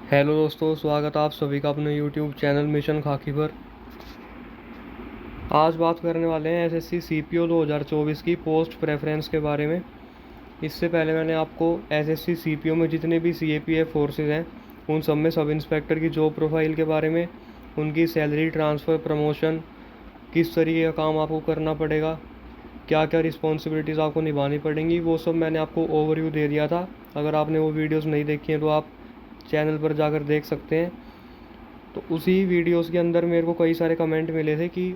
Hello दोस्तों, स्वागत है आप सभी का अपने यूट्यूब चैनल मिशन खाकी पर। आज बात करने वाले हैं एसएससी सीपीओ 2024 की पोस्ट प्रेफरेंस के बारे में। इससे पहले मैंने आपको एसएससी सीपीओ में जितने भी सीएपीएफ फोर्सेज हैं उन सब में सब इंस्पेक्टर की जॉब प्रोफाइल के बारे में, उनकी सैलरी, ट्रांसफ़र, प्रमोशन, किस तरीके का काम आपको करना पड़ेगा, क्या क्या रिस्पॉन्सिबिलिटीज़ आपको निभानी पड़ेंगी, वो सब मैंने आपको ओवरव्यू दे दिया था। अगर आपने वो वीडियोज़ नहीं देखी हैं तो आप चैनल पर जाकर देख सकते हैं। तो उसी वीडियोस के अंदर मेरे को कई सारे कमेंट मिले थे कि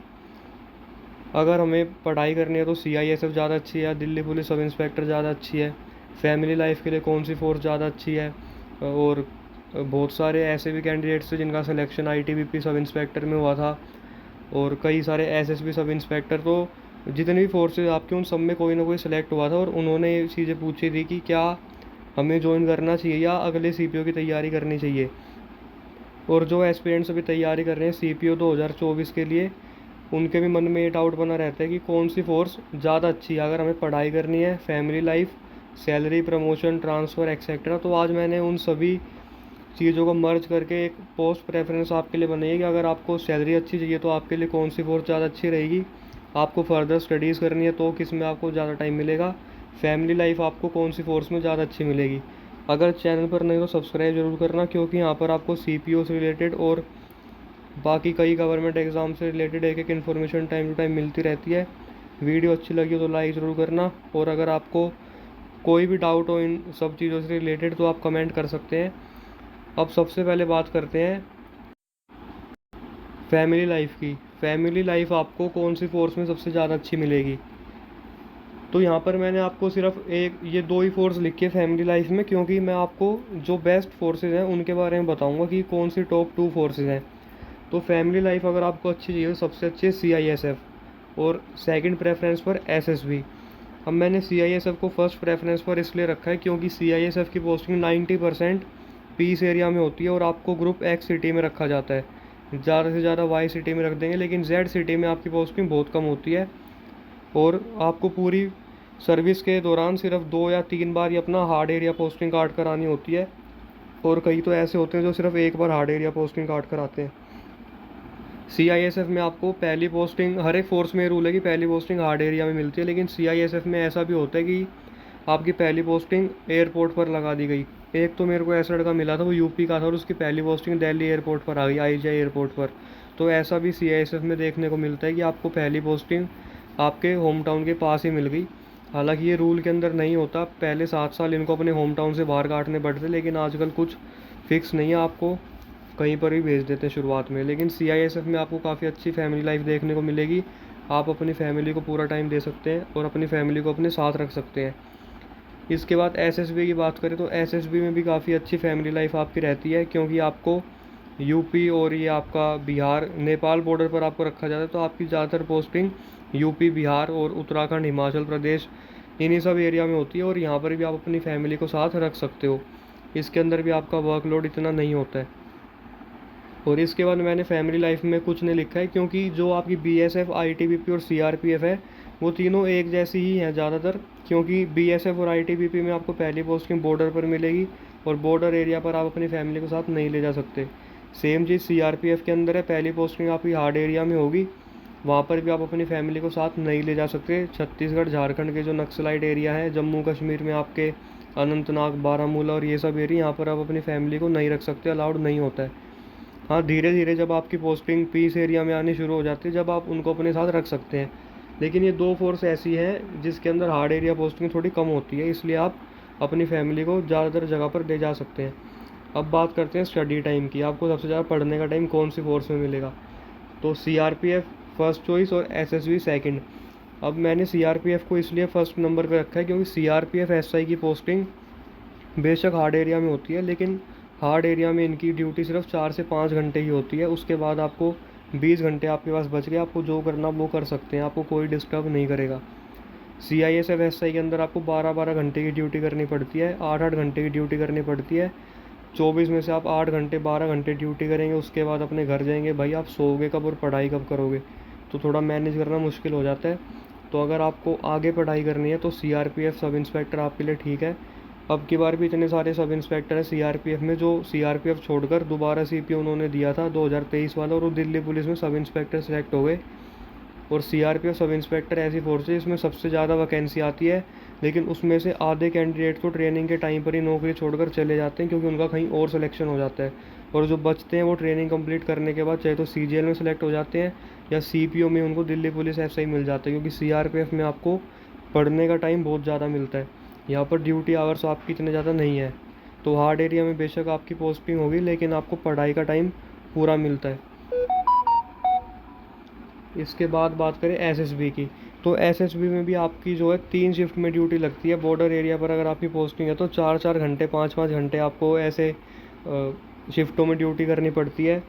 अगर हमें पढ़ाई करनी है तो सीआईएसएफ ज़्यादा अच्छी है या दिल्ली पुलिस सब इंस्पेक्टर ज़्यादा अच्छी है, फैमिली लाइफ के लिए कौन सी फ़ोर्स ज़्यादा अच्छी है। और बहुत सारे ऐसे भी कैंडिडेट्स थे जिनका सिलेक्शन आईटीबीपी सब इंस्पेक्टर में हुआ था, और कई सारे एसएसबी सब इंस्पेक्टर। तो जितनी भी फोर्सेज आपके उन सब में कोई ना कोई सिलेक्ट हुआ था, और उन्होंने ये चीज़ें पूछी थी कि क्या हमें ज्वाइन करना चाहिए या अगले सीपीओ की तैयारी करनी चाहिए। और जो एस्पिरेंट्स अभी तैयारी कर रहे हैं सीपीओ 2024 के लिए, उनके भी मन में ये डाउट बना रहता है कि कौन सी फ़ोर्स ज़्यादा अच्छी है अगर हमें पढ़ाई करनी है, family life, salary, promotion, transfer etcetera. तो आज मैंने उन सभी चीज़ों को मर्ज करके एक पोस्ट प्रेफरेंस आपके लिए बनाई है कि अगर आपको सैलरी अच्छी चाहिए तो आपके लिए कौन सी फ़ोर्स ज़्यादा अच्छी रहेगी, आपको फर्दर स्टडीज़ करनी है तो किस में आपको ज़्यादा टाइम मिलेगा, फैमिली लाइफ आपको कौन सी फ़ोर्स में ज़्यादा अच्छी मिलेगी। अगर चैनल पर नहीं तो सब्सक्राइब ज़रूर करना, क्योंकि यहाँ पर आपको सीपीओ से रिलेटेड और बाकी कई गवर्नमेंट एग्ज़ाम से रिलेटेड एक एक इन्फॉर्मेशन टाइम टू टाइम मिलती रहती है। वीडियो अच्छी लगी हो तो लाइक ज़रूर करना, और अगर आपको कोई भी डाउट हो इन सब चीज़ों से रिलेटेड तो आप कमेंट कर सकते हैं। अब सबसे पहले बात करते हैं फैमिली लाइफ की। फैमिली लाइफ आपको कौन सी फ़ोर्स में सबसे ज़्यादा अच्छी मिलेगी। तो यहाँ पर मैंने आपको सिर्फ एक ये दो ही फोर्स लिखी है फैमिली लाइफ में, क्योंकि मैं आपको जो बेस्ट फोर्सेज हैं उनके बारे में बताऊँगा कि कौन सी टॉप 2 फोर्सेज हैं। तो फैमिली लाइफ अगर आपको अच्छी चाहिए तो सबसे अच्छी है सीआईएसएफ, और सेकंड प्रेफरेंस पर एसएसबी। अब मैंने सीआईएसएफ को फर्स्ट प्रेफरेंस पर इसलिए रखा है क्योंकि सीआईएसएफ की पोस्टिंग 90% पीस एरिया में होती है, और आपको ग्रुप एक्स सिटी में रखा जाता है। ज़्यादा से ज़्यादा वाई सिटी में रख देंगे, लेकिन जेड सिटी में आपकी पोस्टिंग बहुत कम होती है, और आपको पूरी सर्विस के दौरान सिर्फ 2 या 3 बार ही अपना हार्ड एरिया पोस्टिंग कार्ड करानी होती है। और कई तो ऐसे होते हैं जो सिर्फ एक बार हार्ड एरिया पोस्टिंग कार्ड कराते हैं। सीआईएसएफ में आपको पहली पोस्टिंग, हर एक फोर्स में रूल है कि पहली पोस्टिंग हार्ड एरिया में मिलती है, लेकिन सीआईएसएफ में ऐसा भी होता है कि आपकी पहली पोस्टिंग एयरपोर्ट पर लगा दी गई। एक तो मेरे को ऐसा लड़का मिला था, वो यूपी का था, और उसकी पहली पोस्टिंग दिल्ली एयरपोर्ट पर आ गई, आईजीआई एयरपोर्ट पर। तो ऐसा भी सीआईएसएफ में देखने को मिलता है कि आपको पहली पोस्टिंग आपके होम टाउन के पास ही मिल गई। हालांकि ये रूल के अंदर नहीं होता, पहले 7 साल इनको अपने होम टाउन से बाहर काटने पड़ते, लेकिन आजकल कुछ फिक्स नहीं है, आपको कहीं पर भी भेज देते हैं शुरुआत में। लेकिन सीआईएसएफ में आपको काफ़ी अच्छी फैमिली लाइफ देखने को मिलेगी। आप अपनी फैमिली को पूरा टाइम दे सकते हैं और अपनी फैमिली को अपने साथ रख सकते हैं। इसके बाद एसएसबी की बात करें तो एसएसबी में भी काफ़ी अच्छी फैमिली लाइफ आपकी रहती है, क्योंकि आपको यूपी और ये आपका बिहार नेपाल बॉर्डर पर आपको रखा जाता है। तो आपकी ज़्यादातर पोस्टिंग यूपी, बिहार और उत्तराखंड, हिमाचल प्रदेश, इन्हीं सब एरिया में होती है, और यहाँ पर भी आप अपनी फैमिली को साथ रख सकते हो। इसके अंदर भी आपका वर्कलोड इतना नहीं होता है। और इसके बाद मैंने फैमिली लाइफ में कुछ नहीं लिखा है, क्योंकि जो आपकी बीएसएफ, आईटीबीपी और सीआरपीएफ है वो तीनों एक जैसी ही हैं ज़्यादातर। क्योंकि बीएसएफ और आईटीबीपी में आपको पहली पोस्टिंग बॉर्डर पर मिलेगी, और बॉर्डर एरिया पर आप अपनी फैमिली के साथ नहीं ले जा सकते। सेम चीज़ सीआरपीएफ के अंदर है, पहली पोस्टिंग आपकी हार्ड एरिया में होगी, वहाँ पर भी आप अपनी फैमिली को साथ नहीं ले जा सकते। छत्तीसगढ़, झारखंड के जो नक्सलाइट एरिया है, जम्मू कश्मीर में आपके अनंतनाग, बारामूला और ये सब एरिया, यहाँ पर आप अपनी फैमिली को नहीं रख सकते, अलाउड नहीं होता है। हाँ, धीरे धीरे जब आपकी पोस्टिंग पीस एरिया में आनी शुरू हो जाती है, जब आप उनको अपने साथ रख सकते हैं। लेकिन ये दो फोर्स ऐसी हैं जिसके अंदर हार्ड एरिया पोस्टिंग थोड़ी कम होती है, इसलिए आप अपनी फैमिली को ज़्यादातर जगह पर ले जा सकते हैं। अब बात करते हैं स्टडी टाइम की। आपको सबसे ज़्यादा पढ़ने का टाइम कौन सी फोर्स में मिलेगा। तो सीआरपीएफ फर्स्ट चॉइस और एसएसबी सेकंड। अब मैंने सीआरपीएफ को इसलिए फर्स्ट नंबर पर रखा है क्योंकि सीआरपीएफ एसआई की पोस्टिंग बेशक हार्ड एरिया में होती है, लेकिन हार्ड एरिया में इनकी ड्यूटी सिर्फ 4 से 5 घंटे ही होती है। उसके बाद आपको 20 घंटे आपके पास बच गए, आपको जो करना वो कर सकते हैं, आपको कोई डिस्टर्ब नहीं करेगा। सीआईएसएफ एसआई के अंदर आपको 12-12 घंटे की ड्यूटी करनी पड़ती है, 8-8 घंटे की ड्यूटी करनी पड़ती है। 24 में से आप 8 घंटे, 12 घंटे ड्यूटी करेंगे, उसके बाद अपने घर जाएंगे। भाई आप सोओगे कब और पढ़ाई कब करोगे, तो थोड़ा मैनेज करना मुश्किल हो जाता है। तो अगर आपको आगे पढ़ाई करनी है तो सीआरपीएफ सब इंस्पेक्टर आपके लिए ठीक है। अब की बार भी इतने सारे सब इंस्पेक्टर हैं सीआरपीएफ में, जो सीआरपीएफ छोड़कर दोबारा सीपीओ उन्होंने दिया था 2023 वाला, और वो दिल्ली पुलिस में सब इंस्पेक्टर सेलेक्ट हो गए। और सीआरपीएफ सब इंस्पेक्टर ऐसी फोर्स है जिसमें सबसे ज़्यादा वैकेंसी आती है, लेकिन उसमें से आधे कैंडिडेट तो ट्रेनिंग के टाइम पर ही नौकरी छोड़कर चले जाते हैं, क्योंकि उनका कहीं और सिलेक्शन हो जाता है। और जो बचते हैं वो ट्रेनिंग कंप्लीट करने के बाद चाहे तो सीजीएल में सेलेक्ट हो जाते हैं, या सीपीओ में उनको दिल्ली पुलिस एसआई मिल जाता है, क्योंकि सीआरपीएफ में आपको पढ़ने का टाइम बहुत ज़्यादा मिलता है। यहाँ पर ड्यूटी आवर्स आपकी इतने ज़्यादा नहीं है। तो हार्ड एरिया में बेशक आपकी पोस्टिंग होगी, लेकिन आपको पढ़ाई का टाइम पूरा मिलता है। इसके बाद बात करें एसएसबी की, तो एसएसबी में भी आपकी जो है 3 शिफ्ट में ड्यूटी लगती है। बॉर्डर एरिया पर अगर आपकी पोस्टिंग है तो 4-4 घंटे 5-5 घंटे आपको ऐसे शिफ्टों में ड्यूटी करनी पड़ती है।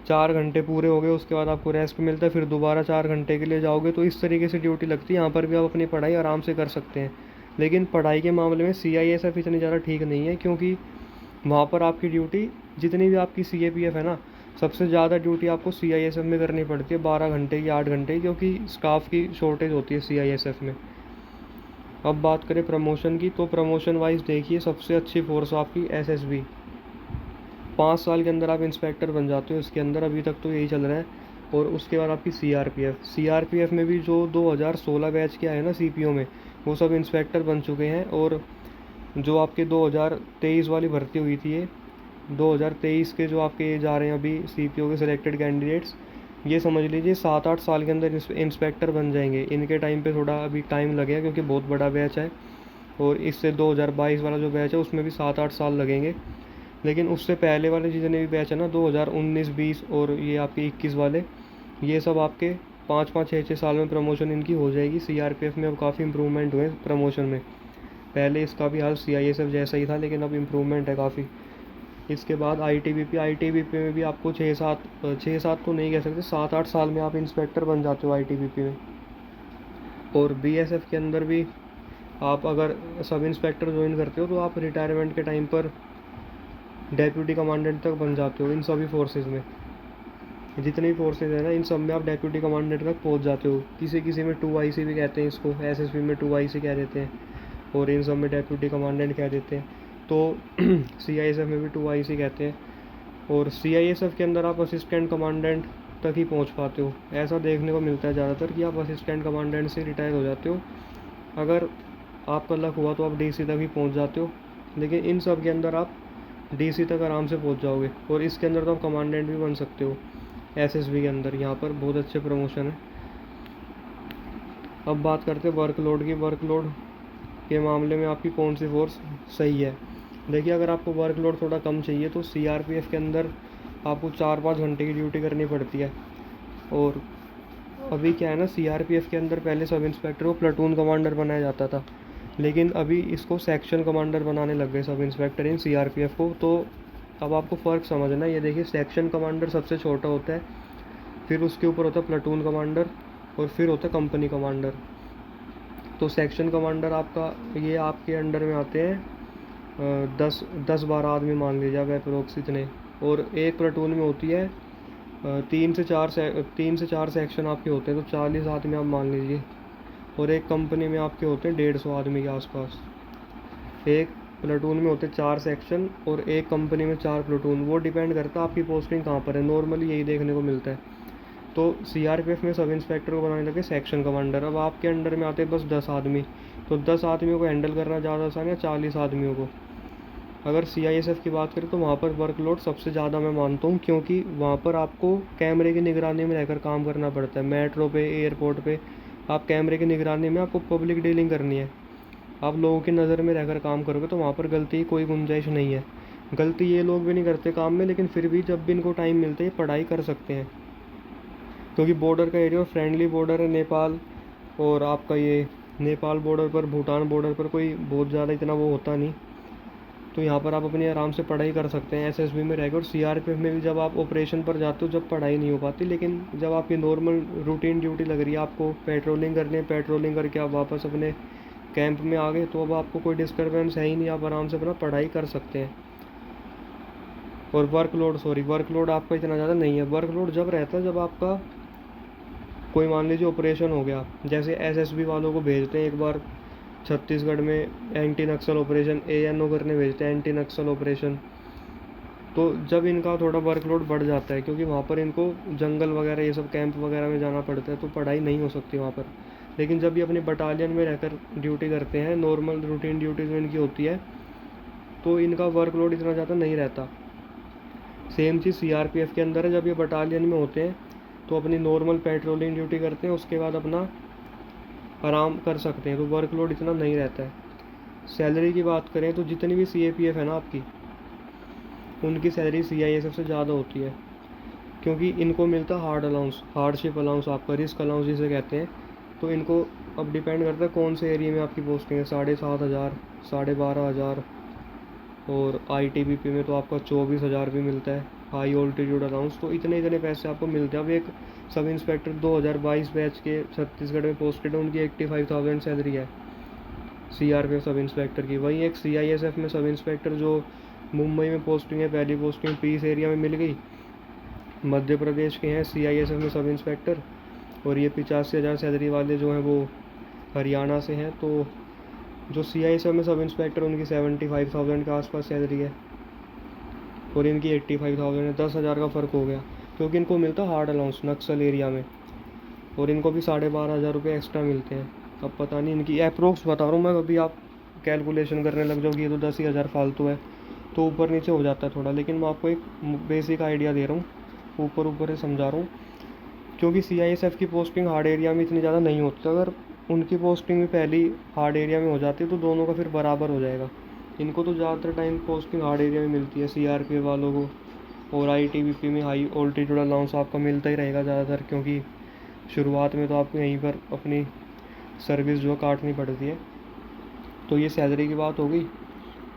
4 घंटे पूरे हो गए, उसके बाद आपको रेस्ट मिलता है, फिर दोबारा 4 घंटे के लिए जाओगे, तो इस तरीके से ड्यूटी लगती है। यहाँ पर भी आप अपनी पढ़ाई आराम से कर सकते हैं। लेकिन पढ़ाई के मामले में सीआईएसएफ इतनी ज़्यादा ठीक नहीं है, क्योंकि वहाँ पर आपकी ड्यूटी जितनी भी आपकी सीएपीएफ है ना, सबसे ज़्यादा ड्यूटी आपको सीआईएसएफ में करनी पड़ती है, 12 घंटे की 8 घंटे, क्योंकि स्टाफ की शॉर्टेज होती है सीआईएसएफ में। अब बात करें प्रमोशन की, तो प्रमोशन वाइज देखिए सबसे अच्छी फोर्स आपकी एसएसबी। 5 साल के अंदर आप इंस्पेक्टर बन जाते हो इसके अंदर, अभी तक तो यही चल रहा है। और उसके बाद आपकी सीआरपीएफ में भी जो 2016 बैच के आए ना सीपीओ में, वो सब इंस्पेक्टर बन चुके हैं। और जो आपके 2023 वाली भर्ती हुई थी, ये 2023 के जो आपके जा रहे हैं अभी सीपीओ के सिलेक्टेड कैंडिडेट्स, ये समझ लीजिए 7-8 साल के अंदर इंस्पेक्टर बन जाएंगे। इनके टाइम पे थोड़ा अभी टाइम लगेगा, क्योंकि बहुत बड़ा बैच है, और इससे 2022 वाला जो बैच है उसमें भी 7-8 साल लगेंगे। लेकिन उससे पहले वाले जितने भी बैच है ना, 2019-20 और ये आपके 21 वाले, ये सब आपके 5-5 6-6 साल में प्रमोशन इनकी हो जाएगी। सीआरपीएफ में अब काफ़ी इंप्रूवमेंट हुए प्रमोशन में। पहले इसका भी हाल सीआईएसएफ जैसा ही था, लेकिन अब इम्प्रूवमेंट है काफ़ी। इसके बाद आईटीबीपी में भी आपको 6-7 तो नहीं कह सकते, 7-8 साल में आप इंस्पेक्टर बन जाते हो आईटीबीपी में। और बीएसएफ के अंदर भी आप अगर सब इंस्पेक्टर ज्वाइन करते हो तो आप रिटायरमेंट के टाइम पर डेप्यूटी कमांडेंट तक बन जाते हो। इन सभी फोर्सेज में जितनी भी फोर्सेज है ना, इन सब में आप डेप्यूटी कमांडेंट तक पहुंच जाते हो। किसी किसी में 2IC भी कहते हैं इसको, एसएसबी में 2IC कह देते हैं, और इन सब में डेप्यूटी कमांडेंट कह देते हैं। तो सीआईएसएफ में भी 2IC कहते हैं। और सीआईएसएफ के अंदर आप असिस्टेंट कमांडेंट तक ही पहुंच पाते हो। ऐसा देखने को मिलता है ज़्यादातर कि आप असिस्टेंट कमांडेंट से रिटायर हो जाते हो। अगर आपका लक हुआ तो आप डीसी तक ही पहुंच जाते हो, लेकिन इन सब के अंदर आप डीसी तक आराम से पहुंच जाओगे। और इसके अंदर तो आप कमांडेंट भी बन सकते हो एसएसबी के अंदर। यहाँ पर बहुत अच्छे प्रमोशन है। अब बात करते हैं वर्कलोड की। वर्कलोड के मामले में आपकी कौन सी फोर्स सही है? देखिए, अगर आपको वर्कलोड थोड़ा कम चाहिए तो सीआरपीएफ के अंदर आपको 4-5 घंटे की ड्यूटी करनी पड़ती है। और अभी क्या है ना, सीआरपीएफ के अंदर पहले सब इंस्पेक्टर को प्लाटून कमांडर बनाया जाता था, लेकिन अभी इसको सेक्शन कमांडर बनाने लग गए सब इंस्पेक्टर इन सीआरपीएफ को। तो अब आपको फ़र्क समझना, ये देखिए सेक्शन कमांडर सबसे छोटा होता है, फिर उसके ऊपर होता है प्लाटून कमांडर, और फिर होता है कंपनी कमांडर। तो सेक्शन कमांडर आपका, ये आपके अंडर में आते हैं 10-12 आदमी मान लीजिए आप अप्रोक्स इतने। और एक प्लाटून में होती है 3 से 4 सेक्शन आपके होते हैं, तो 40 आदमी आप मान लीजिए। और एक कंपनी में आपके होते हैं 150 आदमी के आसपास। एक प्लाटून में होते 4 सेक्शन और एक कंपनी में 4 प्लाटून। वो डिपेंड करता है आपकी पोस्टिंग कहाँ पर है, नॉर्मली यही देखने को मिलता है। तो सीआरपीएफ में सब इंस्पेक्टर को बनाने लगे सेक्शन कमांडर। अब आपके अंडर में आते हैं बस 10 आदमी, तो 10 आदमियों को हैंडल करना ज़्यादा आसान है 40 आदमियों को। अगर सीआईएसएफ की बात करें तो वहाँ पर वर्कलोड सबसे ज़्यादा मैं मानता हूँ, क्योंकि वहाँ पर आपको कैमरे की निगरानी में रहकर काम करना पड़ता है। मेट्रो पे, एयरपोर्ट पे आप कैमरे की निगरानी में, आपको पब्लिक डीलिंग करनी है, आप लोगों की नज़र में रहकर काम करोगे, तो वहाँ पर गलती की कोई गुंजाइश नहीं है। गलती ये लोग भी नहीं करते काम में, लेकिन फिर भी जब भी इनको टाइम मिलता है ये पढ़ाई कर सकते हैं, क्योंकि बॉर्डर का एरिया फ्रेंडली बॉर्डर है नेपाल। और आपका ये नेपाल बॉर्डर पर, भूटान बॉर्डर पर कोई बहुत ज़्यादा इतना वो होता नहीं, तो यहाँ पर आप अपनी आराम से पढ़ाई कर सकते हैं एसएसबी में रहकर। और सीआरपीएफ में भी जब आप ऑपरेशन पर जाते हो जब पढ़ाई नहीं हो पाती, लेकिन जब आपकी नॉर्मल रूटीन ड्यूटी लग रही है, आपको पेट्रोलिंग करनी है, पेट्रोलिंग करके आप वापस अपने कैंप में आ गए, तो अब आपको कोई डिस्टर्बेंस है ही नहीं, आप आराम से अपना पढ़ाई कर सकते हैं। और वर्कलोड आपका इतना ज़्यादा नहीं है। वर्कलोड जब रहता है जब आपका कोई मान लीजिए ऑपरेशन हो गया, जैसे एसएसबी वालों को भेजते हैं एक बार छत्तीसगढ़ में एंटी नक्सल ऑपरेशन ANO करने भेजते हैं, एंटी नक्सल ऑपरेशन। तो जब इनका थोड़ा वर्कलोड बढ़ जाता है, क्योंकि वहाँ पर इनको जंगल वगैरह ये सब कैंप वगैरह में जाना पड़ता है, तो पढ़ाई नहीं हो सकती वहाँ पर। लेकिन जब ये अपनी बटालियन में रहकर ड्यूटी करते हैं, नॉर्मल रूटीन ड्यूटीज में इनकी होती है, तो इनका वर्कलोड इतना ज़्यादा नहीं रहता। सेम चीज़ CRPF के अंदर है। जब ये बटालियन में होते हैं तो अपनी नॉर्मल पेट्रोलिंग ड्यूटी करते हैं, उसके बाद अपना आराम कर सकते हैं, तो वर्कलोड इतना नहीं रहता है। सैलरी की बात करें तो जितनी भी CAPF है ना आपकी, उनकी सैलरी CISF से ज़्यादा होती है, क्योंकि इनको मिलता है हार्ड अलाउंस, हार्डशिप अलाउंस, आपका रिस्क अलाउंस जिसे कहते हैं। तो इनको अब डिपेंड करता है कौन से एरिया में आपकी पोस्टिंग है। 7,500, 12,500, और ITBP में तो आपका 24,000 भी मिलता है, हाई ऑल्टीट्यूड अलाउंस। तो इतने इतने पैसे आपको मिलते हैं। अब एक सब इंस्पेक्टर 2022 बैच के छत्तीसगढ़ में पोस्टेड है, उनकी 85,000 सैलरी है CRPF सब इंस्पेक्टर की। वहीं एक CISF में सब इंस्पेक्टर जो मुंबई में पोस्टिंग है, पहली पोस्टिंग पीस एरिया में मिल गई, मध्य प्रदेश के हैं CISF में सब इंस्पेक्टर, और ये 85,000 सैलरी वाले जो हैं वो हरियाणा से हैं। तो जो CISF में सब इंस्पेक्टर, उनकी 75,000 के आसपास सैलरी है, और इनकी 85,000 है। 10,000 का फ़र्क हो गया, क्योंकि इनको मिलता हार्ड अलाउंस नक्सल एरिया में, और इनको भी 12,500 रुपये एक्स्ट्रा मिलते हैं। अब पता नहीं, इनकी अप्रोक्स बता रहा हूँ मैं, अभी आप कैलकुलेशन करने लग जाओगे ये तो 10,000 फालतू है, तो ऊपर नीचे हो जाता है थोड़ा। लेकिन मैं आपको एक बेसिक आइडिया दे रहा हूँ, ऊपर ऊपर से समझा रहा हूँ, क्योंकि CISF की पोस्टिंग हार्ड एरिया में इतनी ज़्यादा नहीं होती। अगर उनकी पोस्टिंग भी पहली हार्ड एरिया में हो जाती है तो दोनों का फिर बराबर हो जाएगा। इनको तो ज़्यादातर टाइम पोस्टिंग हार्ड एरिया में मिलती है CRPF वालों को, और ITBP में हाई ऑल्टीट्यूड अलाउंस आपका मिलता ही रहेगा ज़्यादातर, क्योंकि शुरुआत में तो आपको यहीं पर अपनी सर्विस जो काटनी पड़ती है। तो ये सैलरी की बात हो गई,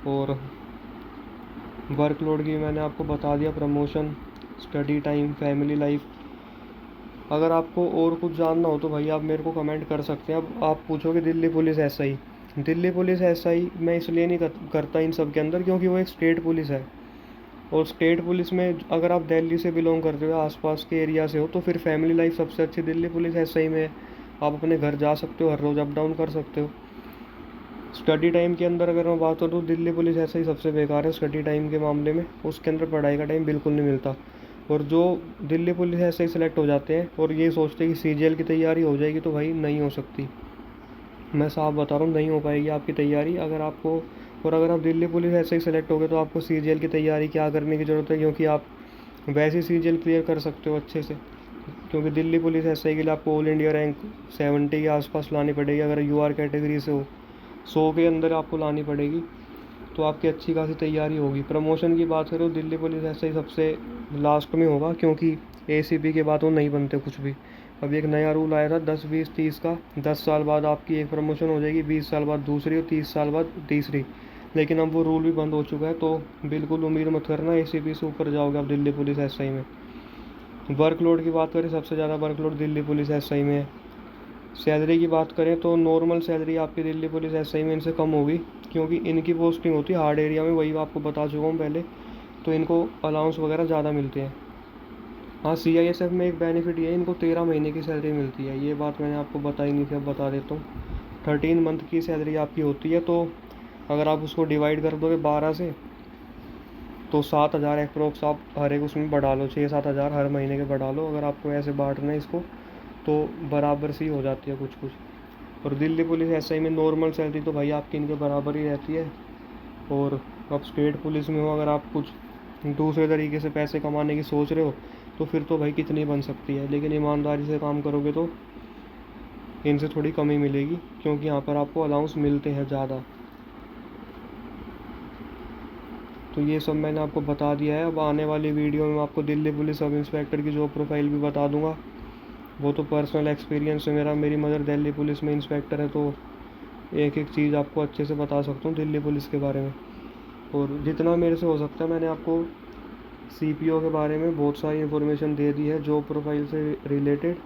और वर्कलोड की मैंने आपको बता दिया, promotion, study time, family life. अगर आपको और कुछ जानना हो तो भाई आप मेरे को कमेंट कर सकते हैं। अब आप पूछोगे Delhi police SI, Delhi police SI मैं इसलिए नहीं करता इन सब के अंदर, क्योंकि वो एक स्टेट पुलिस है, और स्टेट पुलिस में अगर आप दिल्ली से बिलोंग करते हो, आसपास के एरिया से हो, तो फिर फैमिली लाइफ सबसे अच्छी दिल्ली पुलिस SI में है। आप अपने घर जा सकते हो, हर रोज़ अप डाउन कर सकते हो। स्टडी टाइम के अंदर अगर मैं बात करूँ तो दिल्ली पुलिस SI सबसे बेकार है स्टडी टाइम के मामले में। उसके अंदर पढ़ाई का टाइम बिल्कुल नहीं मिलता। और जो दिल्ली पुलिस SI सेलेक्ट हो जाते हैं और ये सोचते हैं कि CGL की तैयारी हो जाएगी, तो भाई नहीं हो सकती। मैं साफ बता रहा हूँ, नहीं हो पाएगी आपकी तैयारी। अगर आप दिल्ली पुलिस SI सेलेक्ट हो गए तो आपको CGL की तैयारी क्या करने की ज़रूरत है, क्योंकि आप वैसे ही CGL क्लियर कर सकते हो अच्छे से। क्योंकि दिल्ली पुलिस SI के लिए आपको ऑल इंडिया रैंक 70 के आसपास लानी पड़ेगी। अगर UR कैटेगरी से हो 100 के अंदर आपको लानी पड़ेगी, तो आपकी अच्छी खासी तैयारी होगी। प्रमोशन की बात करो, दिल्ली पुलिस SI सबसे लास्ट में होगा, क्योंकि ACP के बाद वो नहीं बनते कुछ भी। अभी एक नया रूल आया था 10, 20, 30 का। 10 साल बाद आपकी एक प्रमोशन हो जाएगी, 20 साल बाद दूसरी, और 30 साल बाद तीसरी। लेकिन अब वो रूल भी बंद हो चुका है, तो बिल्कुल उम्मीद मत करना ACP से ऊपर जाओगे आप दिल्ली पुलिस SI में। वर्कलोड की बात करें, सबसे ज़्यादा वर्कलोड दिल्ली पुलिस SI में है। सैलरी की बात करें तो नॉर्मल सैलरी आपकी दिल्ली पुलिस SI में इनसे कम होगी, क्योंकि इनकी पोस्टिंग होती है हार्ड एरिया में, वही आपको बता चुका हूँ पहले। तो इनको अलाउंस वगैरह ज़्यादा मिलते हैं। हाँ, CISF में एक बेनिफिट ये है, इनको 13 महीने की सैलरी मिलती है। ये बात मैंने आपको बताई नहीं थी, अब बता देता हूँ। 13 मंथ की सैलरी आपकी होती है, तो अगर आप उसको डिवाइड कर दोगे 12 से, तो 7,000 अप्रोक्स आप हर एक उसमें बढ़ा लो, 6-7 हज़ार हर महीने के बढ़ा लो। अगर आपको ऐसे बांटना है इसको, तो बराबर सी हो जाती है कुछ कुछ। और दिल्ली पुलिस SI में नॉर्मल सैलरी तो भाई आपकी इनके बराबर ही रहती है। और अब स्टेट पुलिस में हो, अगर आप कुछ दूसरे तरीके से पैसे कमाने की सोच रहे हो, तो फिर तो भाई कितनी बन सकती है। लेकिन ईमानदारी से काम करोगे तो इनसे थोड़ी कमी मिलेगी, क्योंकि यहाँ पर आपको अलाउंस मिलते हैं ज़्यादा। तो ये सब मैंने आपको बता दिया है। अब आने वाली वीडियो में मैं आपको दिल्ली पुलिस सब इंस्पेक्टर की जॉब प्रोफाइल भी बता दूंगा। वो तो पर्सनल एक्सपीरियंस है मेरा, मेरी मदर दिल्ली पुलिस में इंस्पेक्टर है, तो एक एक चीज़ आपको अच्छे से बता सकता हूँ दिल्ली पुलिस के बारे में। और जितना मेरे से हो सकता है मैंने आपको CPO के बारे में बहुत सारी इन्फॉर्मेशन दे दी है, जॉब प्रोफाइल से रिलेटेड।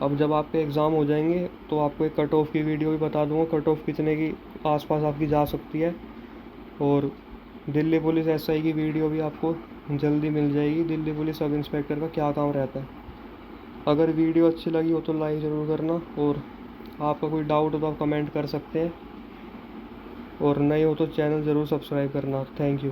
अब जब आपके एग्ज़ाम हो जाएंगे तो आपको एक कट ऑफ की वीडियो भी बता दूंगा, कट ऑफ कितने की आसपास आपकी जा सकती है। और दिल्ली पुलिस SI की वीडियो भी आपको जल्दी मिल जाएगी, दिल्ली पुलिस सब इंस्पेक्टर का क्या काम रहता है। अगर वीडियो अच्छी लगी हो तो लाइक ज़रूर करना, और आपका कोई डाउट हो तो आप कमेंट कर सकते हैं, और नए हो तो चैनल ज़रूर सब्सक्राइब करना। Thank you.